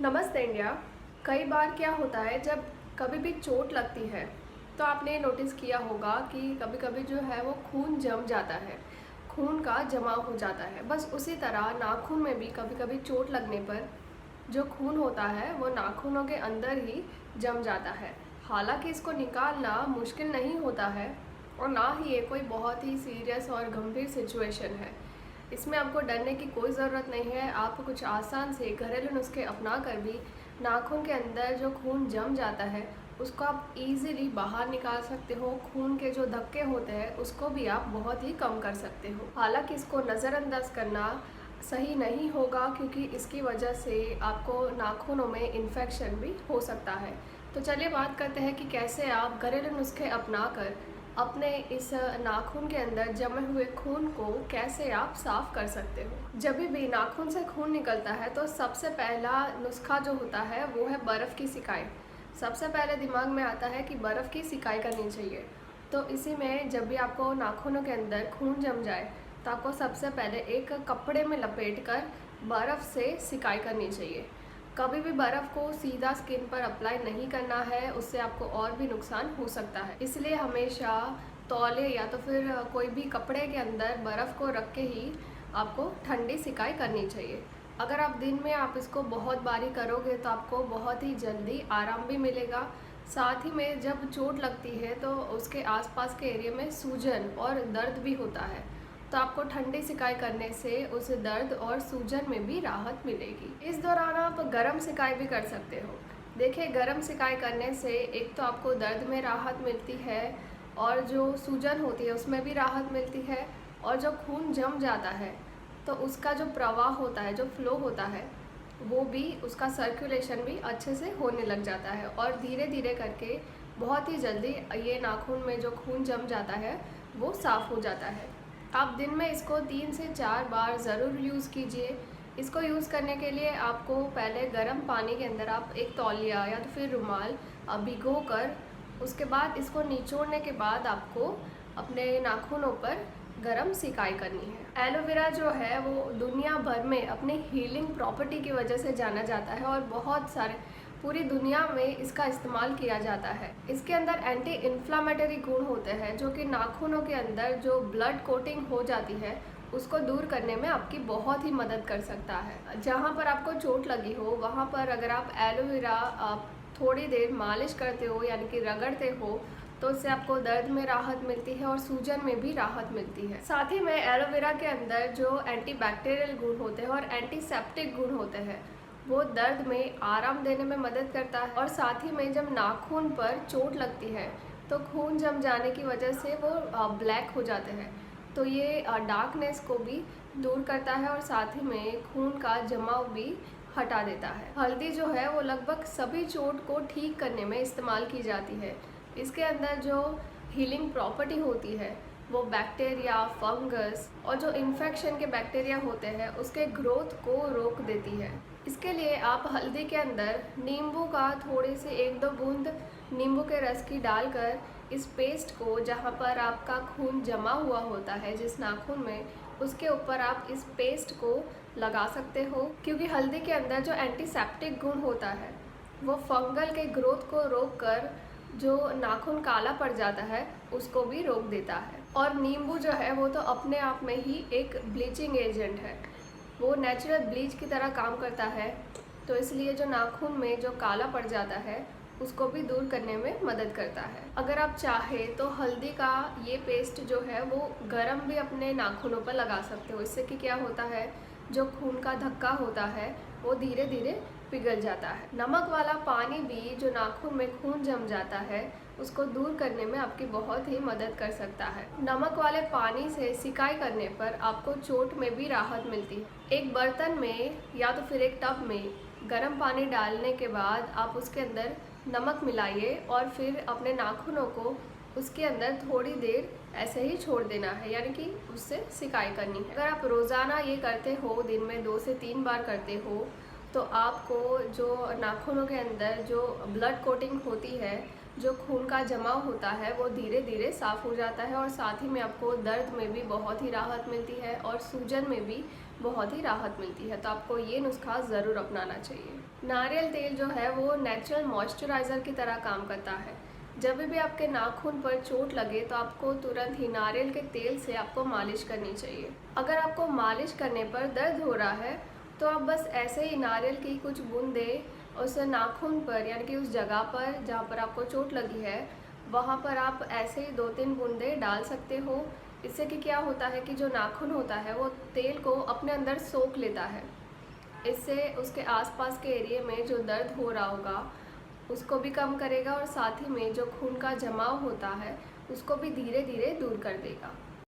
नमस्ते इंडिया। कई बार क्या होता है जब कभी भी चोट लगती है तो आपने नोटिस किया होगा कि कभी कभी जो है वो खून जम जाता है, खून का जमाव हो जाता है। बस उसी तरह नाखून में भी कभी कभी चोट लगने पर जो खून होता है वो नाखूनों के अंदर ही जम जाता है। हालांकि इसको निकालना मुश्किल नहीं होता है और ना ही ये कोई बहुत ही सीरियस और गंभीर सिचुएशन है। इसमें आपको डरने की कोई ज़रूरत नहीं है। आप कुछ आसान से घरेलू नुस्खे अपना कर भी नाखून के अंदर जो खून जम जाता है उसको आप इजीली बाहर निकाल सकते हो। खून के जो धक्के होते हैं उसको भी आप बहुत ही कम कर सकते हो। हालांकि इसको नज़रअंदाज करना सही नहीं होगा क्योंकि इसकी वजह से आपको नाखूनों में इन्फेक्शन भी हो सकता है। तो चलिए बात करते हैं कि कैसे आप घरेलू नुस्खे अपनाकर अपने इस नाखून के अंदर जमे हुए खून को कैसे आप साफ़ कर सकते हो। जब भी नाखून से खून निकलता है तो सबसे पहला नुस्खा जो होता है वो है बर्फ़ की सिकाई। सबसे पहले दिमाग में आता है कि बर्फ़ की सिकाई करनी चाहिए। तो इसी में जब भी आपको नाखूनों के अंदर खून जम जाए तो आपको सबसे पहले एक कपड़े में लपेट कर बर्फ़ से सिकाई करनी चाहिए। कभी भी बर्फ़ को सीधा स्किन पर अप्लाई नहीं करना है, उससे आपको और भी नुकसान हो सकता है। इसलिए हमेशा तौलिए या तो फिर कोई भी कपड़े के अंदर बर्फ़ को रख के ही आपको ठंडी सिकाई करनी चाहिए। अगर आप दिन में आप इसको बहुत बारी करोगे तो आपको बहुत ही जल्दी आराम भी मिलेगा। साथ ही में जब चोट लगती है तो उसके आसपास के एरिया में सूजन और दर्द भी होता है, तो आपको ठंडी सिकाई करने से उस दर्द और सूजन में भी राहत मिलेगी। इस दौरान आप गर्म सिकाई भी कर सकते हो। देखिए, गर्म सिकाई करने से एक तो आपको दर्द में राहत मिलती है और जो सूजन होती है उसमें भी राहत मिलती है, और जो खून जम जाता है तो उसका जो प्रवाह होता है, जो फ्लो होता है, वो भी उसका सर्कुलेशन भी अच्छे से होने लग जाता है और धीरे धीरे करके बहुत ही जल्दी ये नाखून में जो खून जम जाता है वो साफ़ हो जाता है। आप दिन में इसको 3 से 4 बार ज़रूर यूज़ कीजिए। इसको यूज़ करने के लिए आपको पहले गर्म पानी के अंदर आप एक तौलिया या तो फिर रुमाल भिगो कर उसके बाद इसको निचोड़ने के बाद आपको अपने नाखूनों पर गरम सिकाई करनी है। एलोवेरा जो है वो दुनिया भर में अपनी हीलिंग प्रॉपर्टी की वजह से जाना जाता है और बहुत सारे पूरी दुनिया में इसका इस्तेमाल किया जाता है। इसके अंदर एंटी इन्फ्लामेटरी गुण होते हैं जो कि नाखूनों के अंदर जो ब्लड कोटिंग हो जाती है उसको दूर करने में आपकी बहुत ही मदद कर सकता है। जहाँ पर आपको चोट लगी हो वहाँ पर अगर आप एलोवेरा आप थोड़ी देर मालिश करते हो यानी कि रगड़ते हो तो उससे आपको दर्द में राहत मिलती है और सूजन में भी राहत मिलती है। साथ ही में एलोवेरा के अंदर जो एंटीबैक्टीरियल गुण होते हैं और एंटीसेप्टिक गुण होते हैं वो दर्द में आराम देने में मदद करता है। और साथ ही में जब नाखून पर चोट लगती है तो खून जम जाने की वजह से वो ब्लैक हो जाते हैं, तो ये डार्कनेस को भी दूर करता है और साथ ही में खून का जमाव भी हटा देता है। हल्दी जो है वो लगभग सभी चोट को ठीक करने में इस्तेमाल की जाती है। इसके अंदर जो हीलिंग प्रॉपर्टी होती है वो बैक्टीरिया, फंगस और जो इन्फेक्शन के बैक्टीरिया होते हैं उसके ग्रोथ को रोक देती है। इसके लिए आप हल्दी के अंदर नींबू का थोड़े से 1-2 बूंद नींबू के रस की डालकर इस पेस्ट को जहाँ पर आपका खून जमा हुआ होता है जिस नाखून में, उसके ऊपर आप इस पेस्ट को लगा सकते हो। क्योंकि हल्दी के अंदर जो एंटीसेप्टिक गुण होता है वो फंगल के ग्रोथ को रोक कर जो नाखून काला पड़ जाता है उसको भी रोक देता है। और नींबू जो है वो तो अपने आप में ही एक ब्लीचिंग एजेंट है, वो नेचुरल ब्लीच की तरह काम करता है, तो इसलिए जो नाखून में जो काला पड़ जाता है उसको भी दूर करने में मदद करता है। अगर आप चाहें तो हल्दी का ये पेस्ट जो है वो गरम भी अपने नाखूनों पर लगा सकते हो। इससे कि क्या होता है, जो खून का धक्का होता है वो धीरे धीरे पिघल जाता है। नमक वाला पानी भी जो नाखून में खून जम जाता है उसको दूर करने में आपकी बहुत ही मदद कर सकता है। नमक वाले पानी से सिकाई करने पर आपको चोट में भी राहत मिलती है। एक बर्तन में या तो फिर एक टब में गर्म पानी डालने के बाद आप उसके अंदर नमक मिलाइए और फिर अपने नाखूनों को उसके अंदर थोड़ी देर ऐसे ही छोड़ देना है, यानी कि उससे सिकाई करनी है। अगर आप रोज़ाना ये करते हो, दिन में 2 से 3 बार करते हो, तो आपको जो नाखूनों के अंदर जो ब्लड कोटिंग होती है, जो खून का जमाव होता है, वो धीरे धीरे साफ़ हो जाता है और साथ ही में आपको दर्द में भी बहुत ही राहत मिलती है और सूजन में भी बहुत ही राहत मिलती है। तो आपको ये नुस्खा ज़रूर अपनाना चाहिए। नारियल तेल जो है वो नेचुरल मॉइस्चराइज़र की तरह काम करता है। जब भी आपके नाखून पर चोट लगे तो आपको तुरंत ही नारियल के तेल से आपको मालिश करनी चाहिए। अगर आपको मालिश करने पर दर्द हो रहा है तो आप बस ऐसे ही नारियल की कुछ बूंदें उस नाखून पर, यानी कि उस जगह पर जहाँ पर आपको चोट लगी है वहाँ पर आप ऐसे ही 2-3 बूंदें डाल सकते हो। इससे कि क्या होता है कि जो नाखून होता है वो तेल को अपने अंदर सोख लेता है। इससे उसके आसपास के एरिया में जो दर्द हो रहा होगा उसको भी कम करेगा और साथ ही में जो खून का जमाव होता है उसको भी धीरे धीरे दूर कर देगा।